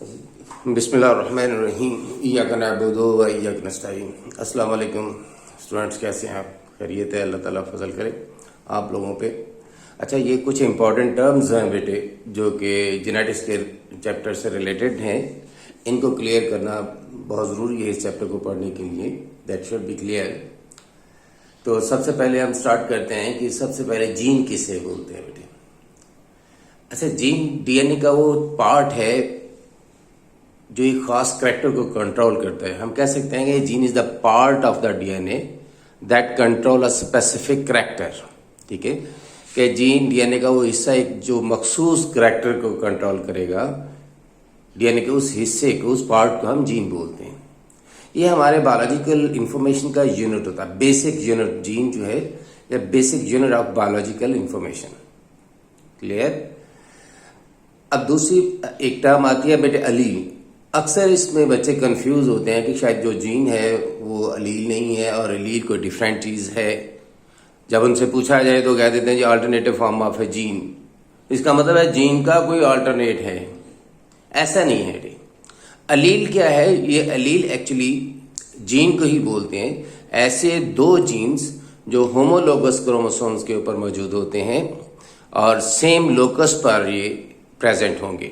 बिस्मिल्लाहिर्रहमानिर्रहीम इय्याका नअबुदु व इय्याका नस्तईन। अस्सलाम वालेकुम स्टूडेंट्स, कैसे हैं आप? खैरियत है? अल्लाह ताला फजल करे आप लोगों पे। अच्छा, ये कुछ इंपॉर्टेंट टर्म्स हैं बेटे जो कि जेनेटिक्स के चैप्टर से रिलेटेड हैं। इनको क्लियर करना बहुत ज़रूरी है इस चैप्टर को पढ़ने के लिए। That should be clear. तो सबसे पहले हम स्टार्ट करते हैं कि सबसे पहले जीन किसे बोलते हैं बेटे। अच्छा, जीन डीएनए का वो पार्ट है जो एक खास करेक्टर को कंट्रोल करता है। हम कह सकते हैं कि gene is the part of the DNA that control a specific character. ठीक है, कि जीन डीएनए का वो हिस्सा एक जो मखसूस करेक्टर को कंट्रोल करेगा। डीएनए के उस हिस्से को, उस पार्ट को हम जीन बोलते हैं। ये हमारे बायोलॉजिकल इंफॉर्मेशन का यूनिट होता है, बेसिक यूनिट। जीन जो है या basic unit of biological information. Clear? अब दूसरी एक टर्म आती है बेटे अलील। अक्सर इसमें बच्चे कंफ्यूज होते हैं कि शायद जो जीन है वो अलील नहीं है और अलील कोई डिफरेंट चीज़ है। जब उनसे पूछा जाए तो कह देते हैं जी alternative form of a gene. इसका मतलब है जीन का कोई अल्टरनेट है। ऐसा नहीं है। अलील क्या है? ये अलील एक्चुअली जीन को ही बोलते हैं। ऐसे दो जीन्स जो होमोलोगस क्रोमोसोम्स के ऊपर मौजूद होते हैं और सेम लोकस पर ये प्रेजेंट होंगे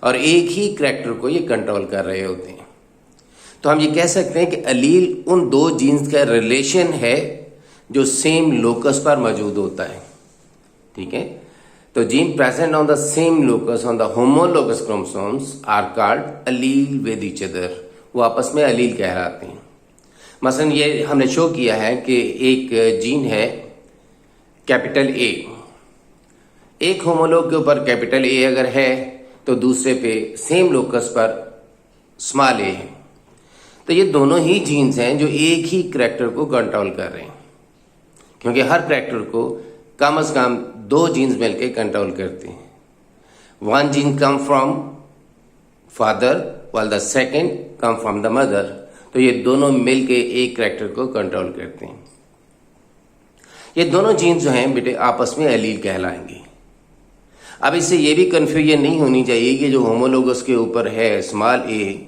और एक ही करैक्टर को ये कंट्रोल कर रहे होते हैं। तो हम ये कह सकते हैं कि अलील उन दो जीन्स का रिलेशन है जो सेम लोकस पर मौजूद होता है। ठीक है, तो gene present on the same locus on the homologous chromosomes are called allele with each other. वो आपस में अलील कहलाते हैं। मसलन ये हमने शो किया है कि एक जीन है कैपिटल ए। एक होमोलोग के ऊपर कैपिटल ए अगर है तो दूसरे पे सेम लोकस पर स्मॉल ए है। तो ये दोनों ही जीन्स हैं जो एक ही करैक्टर को कंट्रोल कर रहे हैं, क्योंकि हर करैक्टर को कम से कम दो जीन्स मिलकर कंट्रोल करते हैं। One gene come from father while the second come from the mother. तो ये दोनों मिलके एक करैक्टर को कंट्रोल करते हैं। ये दोनों जीन्स जो हैं बेटे आपस में अलील कहलाएंगे। अब इससे ये भी कन्फ्यूजन नहीं होनी चाहिए कि जो होमोलोगस के ऊपर है स्मॉल ए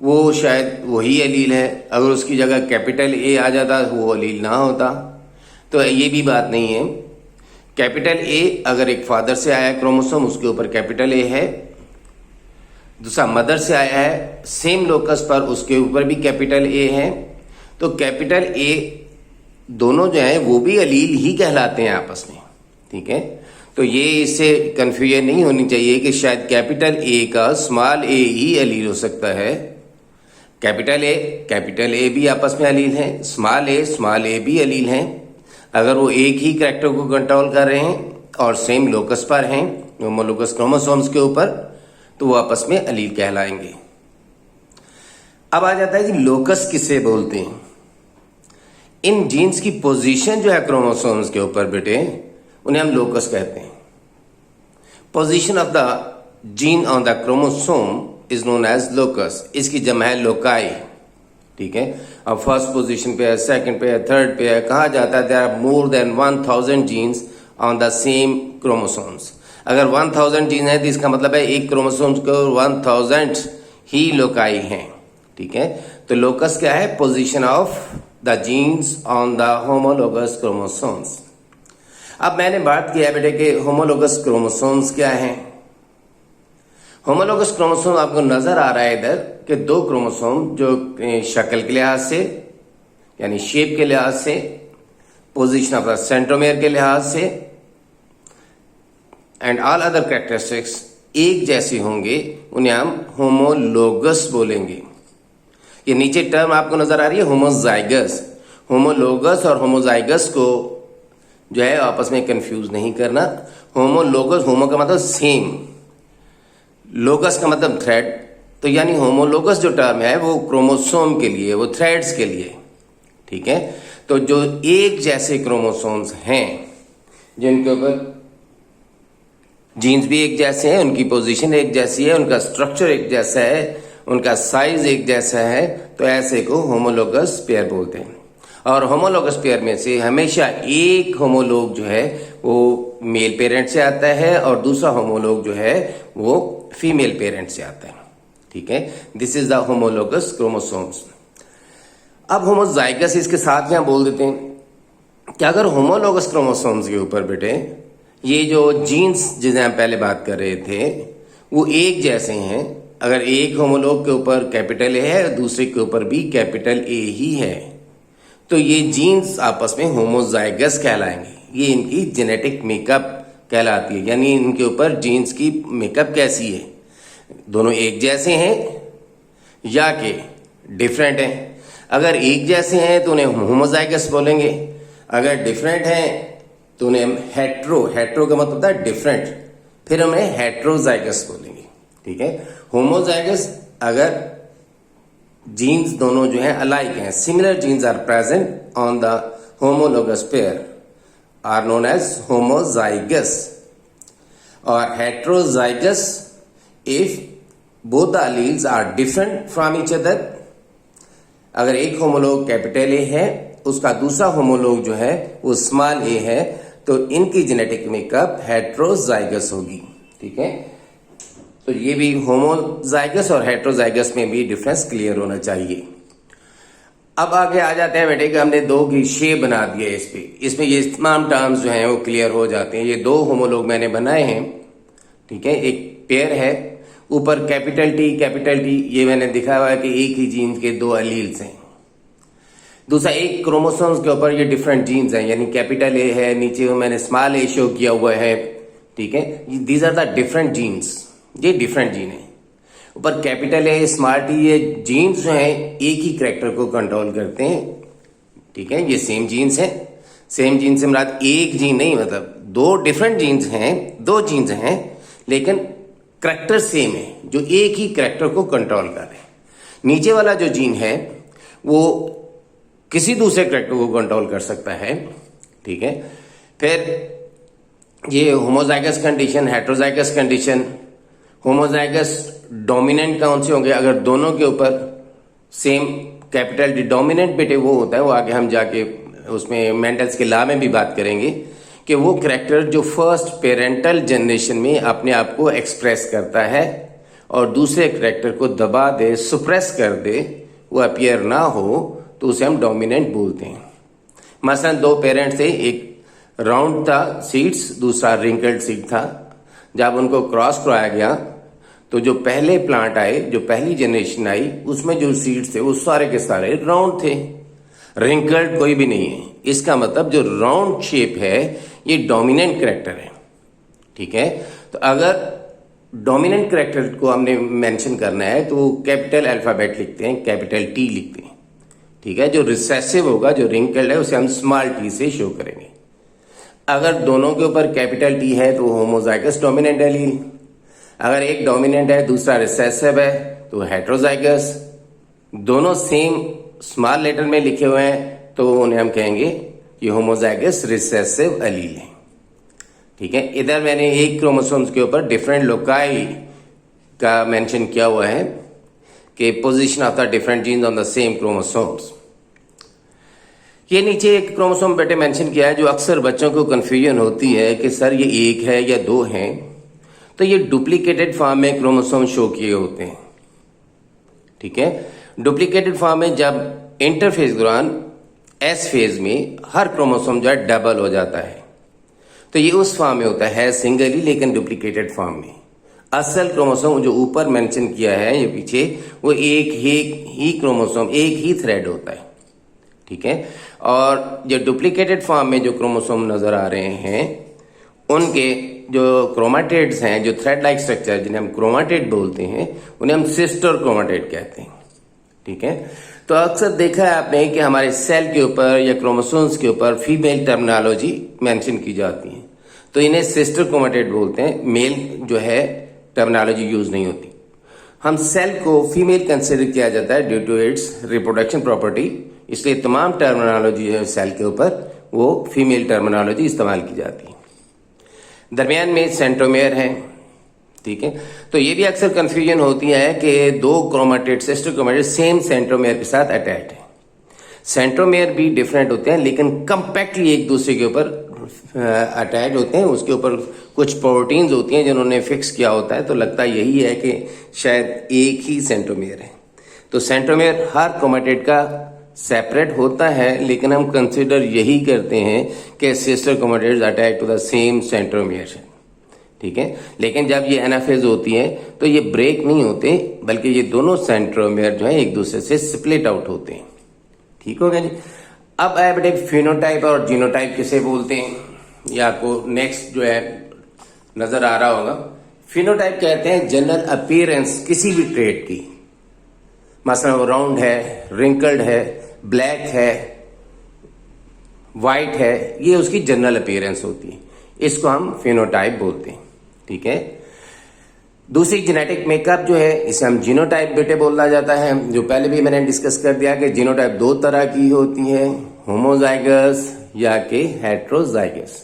वो शायद वही अलील है। अगर उसकी जगह कैपिटल ए आ जाता वो अलील ना होता। तो ये भी बात नहीं है। कैपिटल ए अगर एक फादर से आया क्रोमोसोम, उसके ऊपर कैपिटल ए है। दूसरा मदर से आया है सेम लोकस पर, उसके ऊपर भी कैपिटल ए है। तो कैपिटल ए दोनों जो है वो भी अलील ही कहलाते हैं आपस में। ठीक है, तो ये इससे कंफ्यूजन नहीं होनी चाहिए कि शायद कैपिटल ए का स्मॉल ए ही अलील हो सकता है। कैपिटल ए भी आपस में अलील है, स्मॉल ए भी अलील हैं। अगर वो एक ही करैक्टर को कंट्रोल कर रहे हैं और सेम लोकस पर हैं, होमोलोगस क्रोमोसोम्स के ऊपर, तो वो आपस में अलील कहलाएंगे। अब आ जाता है कि लोकस किसे बोलते हैं। इन जीन्स की पोजीशन जो है क्रोमोसोम्स के ऊपर बेटे, उन्हें हम लोकस कहते हैं। Position of the gene on the chromosome is known as locus. इसकी जमा है लोकाई। ठीक है, अब फर्स्ट पोजीशन पे है, सेकंड पे है, थर्ड पे है। कहा जाता है there are more than 1000 genes on the same chromosomes. अगर 1000 जीन है तो इसका मतलब है एक क्रोमोसोम्स को 1000 ही लोकाई हैं। ठीक है, तो लोकस क्या है? Position of the genes on the homologous chromosomes. अब मैंने बात किया बेटे कि होमोलोगस क्रोमोसोम्स क्या हैं। होमोलोगस क्रोमोसोम आपको नजर आ रहा है इधर कि दो क्रोमोसोम जो शक्ल के लिहाज से यानी शेप के लिहाज से, पोजीशन ऑफ द सेंट्रोमेयर के लिहाज से एंड ऑल अदर कैरेक्टरिस्टिक्स एक जैसे होंगे, उन्हें हम होमोलोगस बोलेंगे। ये नीचे टर्म आपको नजर आ रही है होमोजाइगस। होमोलोगस और होमोजाइगस को जो है आपस में कंफ्यूज नहीं करना। होमोलोगस, होमो का मतलब सेम, लोगस का मतलब थ्रेड। तो यानी होमोलोगस जो टर्म है वो क्रोमोसोम के लिए, वो थ्रेड्स के लिए। ठीक है, तो जो एक जैसे क्रोमोसोम्स हैं जिनके ऊपर जीन्स भी एक जैसे हैं, उनकी पोजीशन एक जैसी है, उनका स्ट्रक्चर एक जैसा है, उनका साइज एक जैसा है, तो ऐसे को होमोलोगस पेयर बोलते हैं। और होमोलोगस पेयर में से हमेशा एक होमोलोग जो है वो मेल पेरेंट से आता है और दूसरा होमोलोग जो है वो फीमेल पेरेंट से आता है, ठीक है। This is the homologous chromosomes. अब होमोजाइगस इसके साथ में हम बोल देते हैं कि अगर होमोलोगस क्रोमोसोम्स के ऊपर बेटे ये जो जीन्स जिसे हम पहले बात कर रहे थे वो एक जैसे हैं, अगर एक होमोलोग के ऊपर कैपिटल ए है और दूसरे के ऊपर भी कैपिटल ए ही है, तो ये जीन्स आपस में होमोजाइगस कहलाएंगे। ये इनकी जेनेटिक मेकअप कहलाती है, यानी इनके ऊपर जीन्स की मेकअप कैसी है, दोनों एक जैसे हैं या कि डिफरेंट हैं। अगर एक जैसे हैं तो उन्हें होमोजाइगस बोलेंगे, अगर डिफरेंट हैं तो उन्हें हम हेट्रो का मतलब होता है डिफरेंट, फिर हम उन्हें हेट्रोजाइगस बोलेंगे, ठीक है। होमोजाइगस अगर जीन्स दोनों जो है अलाइक हैं, similar genes are present on the homologous pair are known as homozygous, और heterozygous if both the alleles are different from each other. अगर एक होमोलोग कैपिटल ए है, उसका दूसरा होमोलोग जो है वो स्मॉल ए है, तो इनकी जेनेटिक मेकअप हेट्रोजाइगस होगी, ठीक है। तो ये भी होमोजाइगस और हेट्रोजाइगस में भी डिफरेंस क्लियर होना चाहिए। अब आगे आ जाते हैं बेटे कि हमने दो की शेप बना दिया है, इसमें ये तमाम टर्म्स जो हैं वो क्लियर हो जाते हैं। ये दो होमोलोग मैंने बनाए हैं, ठीक है। एक पेयर है, ऊपर कैपिटल टी, ये मैंने दिखाया हुआ है कि एक ही जीन के दो अलील्स हैं। दूसरा एक क्रोमोसोम्स के ऊपर ये डिफरेंट जीन्स हैं, यानी कैपिटल ए है, नीचे मैंने स्मॉल ए शो किया हुआ है, ठीक है। These are the different genes, ये डिफरेंट जीन है। ऊपर कैपिटल ए स्मॉल टी, ये जीन्स जो है एक ही कैरेक्टर को कंट्रोल करते हैं, ठीक है। ये सेम जीन्स है, सेम जीन से मुराद एक जीन नहीं, मतलब दो डिफरेंट जीन्स हैं, दो जीन्स हैं लेकिन करैक्टर सेम है, जो एक ही करैक्टर को कंट्रोल कर रहे हैं। नीचे वाला जो जीन है वो किसी दूसरे करैक्टर को कंट्रोल कर सकता है, ठीक है। फिर ये homozygous condition, heterozygous condition. Homozygous dominant कौन से होंगे, अगर दोनों के ऊपर सेम कैपिटल डी, डोमिनेंट बेटे वो होता है, वो आगे हम जाके उसमें मेंडल्स के लॉ में भी बात करेंगे कि वो करैक्टर जो फर्स्ट पेरेंटल जनरेशन में अपने आप को एक्सप्रेस करता है और दूसरे करैक्टर को दबा दे, सुप्रेस कर दे, वो अपीयर ना हो, तो उसे हम डोमिनेंट बोलते हैं। मसलन दो पेरेंट्स थे, एक राउंड था सीड्स, दूसरा रिंकल्ड सीड था। जब उनको क्रॉस कराया गया तो जो पहले प्लांट आए, जो पहली जनरेशन आई, उसमें जो सीड्स थे वो सारे के सारे राउंड थे, रिंकल्ड कोई भी नहीं है। इसका मतलब जो राउंड शेप है ये डोमिनेंट करैक्टर है, ठीक है। तो अगर डोमिनेंट करैक्टर को हमने मेंशन करना है तो कैपिटल अल्फाबेट लिखते हैं, कैपिटल टी लिखते हैं, ठीक है। जो रिसेसिव होगा, जो रिंकल्ड है, उसे हम स्मॉल टी से शो करेंगे। अगर दोनों के ऊपर कैपिटल टी है तो होमोजाइगस डोमिनेंट एलील, अगर एक डोमिनेंट है दूसरा रिसेसिव है तो हेट्रोजाइगस। दोनों सेम स्मॉल लेटर में लिखे हुए हैं तो उन्हें हम कहेंगे कि होमोजाइगस रिसेसिव एलील है, ठीक है। इधर मैंने एक क्रोमोसोम्स के ऊपर डिफरेंट लोकाई का मेंशन किया हुआ है कि position of the different genes on the same chromosomes. ये नीचे एक क्रोमोसोम बेटे मेंशन किया है जो अक्सर बच्चों को कंफ्यूजन होती है कि सर ये एक है या दो हैं। तो ये डुप्लीकेटेड फॉर्म में क्रोमोसोम शो किए होते हैं, ठीक है। डुप्लीकेटेड फॉर्म में जब इंटरफेज के दौरान एस फेज में हर क्रोमोसोम जो है डबल हो जाता है, तो ये उस फॉर्म में होता है सिंगली, लेकिन डुप्लीकेटेड फॉर्म में। असल क्रोमोसोम जो ऊपर मेंशन किया है ये पीछे, वो एक ही क्रोमोसोम, एक ही थ्रेड होता है, ठीक है। और जो डुप्लीकेटेड फॉर्म में जो क्रोमोसोम नजर आ रहे हैं उनके जो क्रोमाटिड्स हैं, जो थ्रेड लाइक स्ट्रक्चर जिन्हें हम क्रोमाटिड बोलते हैं, उन्हें हम सिस्टर क्रोमाटिड कहते हैं, ठीक है। तो अक्सर देखा है आपने कि हमारे सेल के ऊपर या क्रोमोसोम्स के ऊपर फीमेल टर्मिनोलॉजी मेंशन की जाती है, तो इन्हें सिस्टर क्रोमाटिड बोलते हैं। मेल जो है टर्मिनोलॉजी यूज नहीं होती। हम सेल को फीमेल कंसिडर किया जाता है due to its reproduction property, इसलिए तमाम टर्मिनोलॉजी है सेल के ऊपर वो फीमेल टर्मिनोलॉजी इस्तेमाल की जाती है। दरमियान में सेंट्रोमेयर है, ठीक है। तो ये भी अक्सर कंफ्यूजन होती है कि दो chromatid, sister chromatid same centromere के साथ अटैच्ड है। सेंट्रोमेयर भी डिफरेंट होते हैं लेकिन कंपैक्टली एक दूसरे के ऊपर अटैच होते हैं, उसके ऊपर कुछ प्रोटीन्स होती हैं जिन्होंने फिक्स किया होता है, तो लगता यही है कि शायद एक ही सेंट्रोमियर है। तो सेंट्रोमियर हर क्रोमेटिड का सेपरेट होता है, लेकिन हम कंसिडर यही करते हैं कि sister chromatids attach to the same centromere है, ठीक है। लेकिन जब ये एनाफेज होती है तो ये ब्रेक नहीं होते, बल्कि ये दोनों सेंट्रोमियर जो है एक दूसरे से स्प्लिट आउट होते हैं, ठीक हो गया जी। अब आए बेटे फिनोटाइप और जीनोटाइप किसे बोलते हैं, ये आपको नेक्स्ट जो है नजर आ रहा होगा। फिनोटाइप कहते हैं जनरल अपीयरेंस किसी भी ट्रेट की, मसलन वो राउंड है, रिंकल्ड है, ब्लैक है, वाइट है, ये उसकी जनरल अपीयरेंस होती है, इसको हम फिनोटाइप बोलते हैं, ठीक है। दूसरी जेनेटिक मेकअप जो है इसे हम जीनोटाइप बेटे बोला जाता है, जो पहले भी मैंने डिस्कस कर दिया कि जीनोटाइप दो तरह की होती है, होमोजाइगस या कि हेट्रोजाइगस।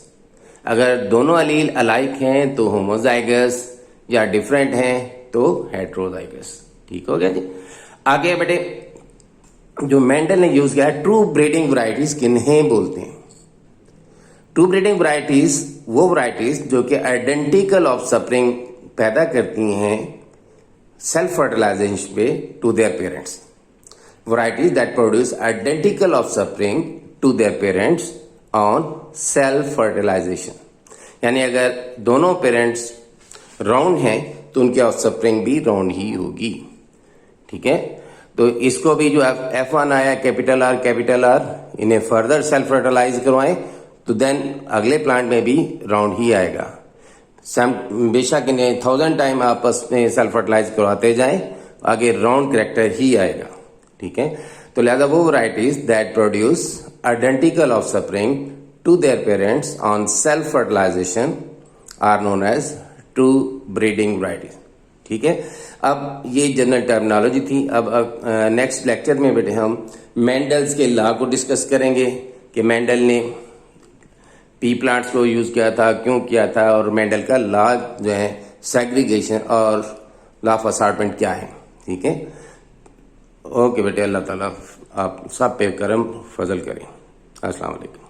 अगर दोनों अलील अलाइक हैं तो होमोजाइगस, या डिफरेंट हैं तो हेट्रोजाइगस, ठीक हो गया जी। आगे बेटे जो मेंडल ने यूज किया है, ट्रू ब्रीडिंग वैरायटीज किन्हें बोलते हैं। ट्रू ब्रीडिंग वैरायटीज वो वैरायटीज जो कि आइडेंटिकल ऑफस्प्रिंग पैदा करती हैं सेल्फ फर्टिलाइजेशन पे to their parents. Varieties that produce identical offspring to their parents on self fertilisation, यानी अगर दोनों पेरेंट्स राउंड हैं तो उनकी ऑफस्प्रिंग भी राउंड ही होगी, ठीक है। तो इसको भी जो F1 आया कैपिटल R, इन्हें फर्दर सेल्फ फर्टिलाइज करवाएं तो देन अगले प्लांट में भी राउंड ही आएगा। बेशक इन्हें 1000 टाइम आपस में सेल्फ फर्टिलाइज करवाते जाएं, आगे राउंड करेक्टर ही आएगा, ठीक है। तो लिहाजा वो varieties that produce identical offspring to their parents on self fertilisation are known as true breeding varieties, ठीक है। अब ये जनरल टर्मिनोलॉजी थी। अब नेक्स्ट लेक्चर में बेटे हम मेंडल्स के लॉ को डिस्कस करेंगे कि मेंडल ने पी प्लांट्स को यूज किया था, क्यों किया था, और मेंडल का लॉ जो है सेग्रीगेशन और लॉ ऑफ असॉर्टमेंट क्या है, ठीक है। ओके बेटे, अल्लाह ताला आप सब पे करम फजल करें। अस्सलाम वालेकुम।